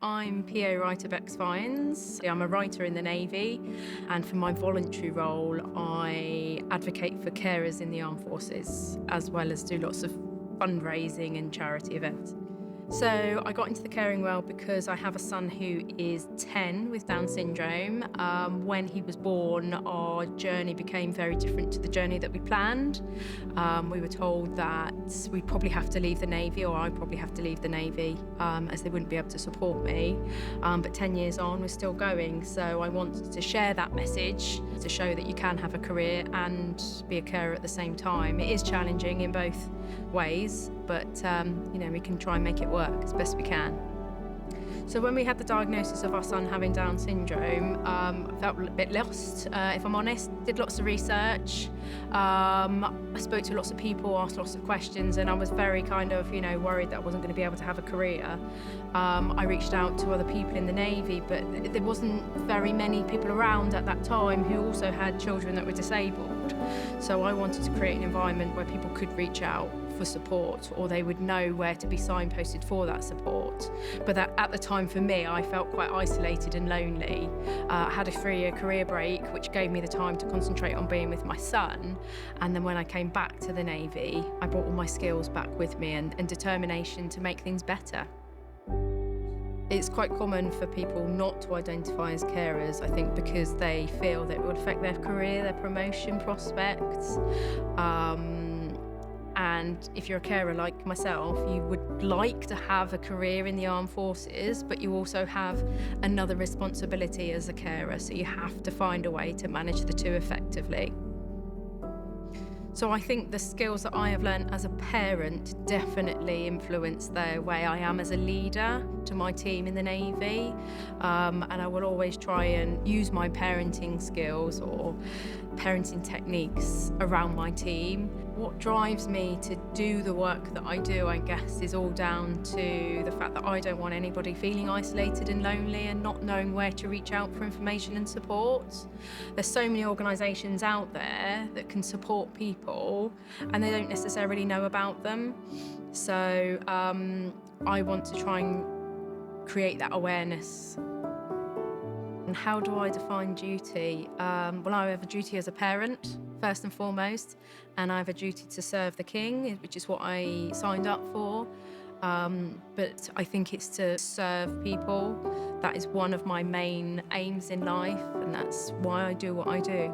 I'm PO writer Becks Fyans. I'm a writer in the Navy, and for my voluntary role, I advocate for carers in the armed forces, as well as do lots of fundraising and charity events. So I got into the caring world because I have a son who is 10 with Down syndrome. When he was born, our journey became very different to the journey that we planned. We were told that we'd probably have to leave the Navy, or I'd probably have to leave the Navy, as they wouldn't be able to support me. But 10 years on, we're still going. So I wanted to share that message to show that you can have a career and be a carer at the same time. It is challenging in both ways, but we can try and make it work as best we can. So when we had the diagnosis of our son having Down syndrome, I felt a bit lost, if I'm honest. Did lots of research. I spoke to lots of people, asked lots of questions, and I was very worried that I wasn't going to be able to have a career. I reached out to other people in the Navy, but there wasn't very many people around at that time who also had children that were disabled. So I wanted to create an environment where people could reach out for support, or they would know where to be signposted for that support. But at the time for me, I felt quite isolated and lonely. I had a 3-year career break, which gave me the time to concentrate on being with my son. And then when I came back to the Navy, I brought all my skills back with me and determination to make things better. It's quite common for people not to identify as carers, I think, because they feel that it would affect their career, their promotion prospects. And if you're a carer like myself, you would like to have a career in the armed forces, but you also have another responsibility as a carer, so you have to find a way to manage the two effectively. So I think the skills that I have learned as a parent definitely influence the way I am as a leader to my team in the Navy. And I will always try and use my parenting skills or parenting techniques around my team. What drives me to do the work that I do, I guess, is all down to the fact that I don't want anybody feeling isolated and lonely and not knowing where to reach out for information and support. There's so many organisations out there that can support people and they don't necessarily know about them. So I want to try and create that awareness. And how do I define duty? Well, I have a duty as a parent, first and foremost, and I have a duty to serve the King, which is what I signed up for. But I think it's to serve people. That is one of my main aims in life, and that's why I do what I do.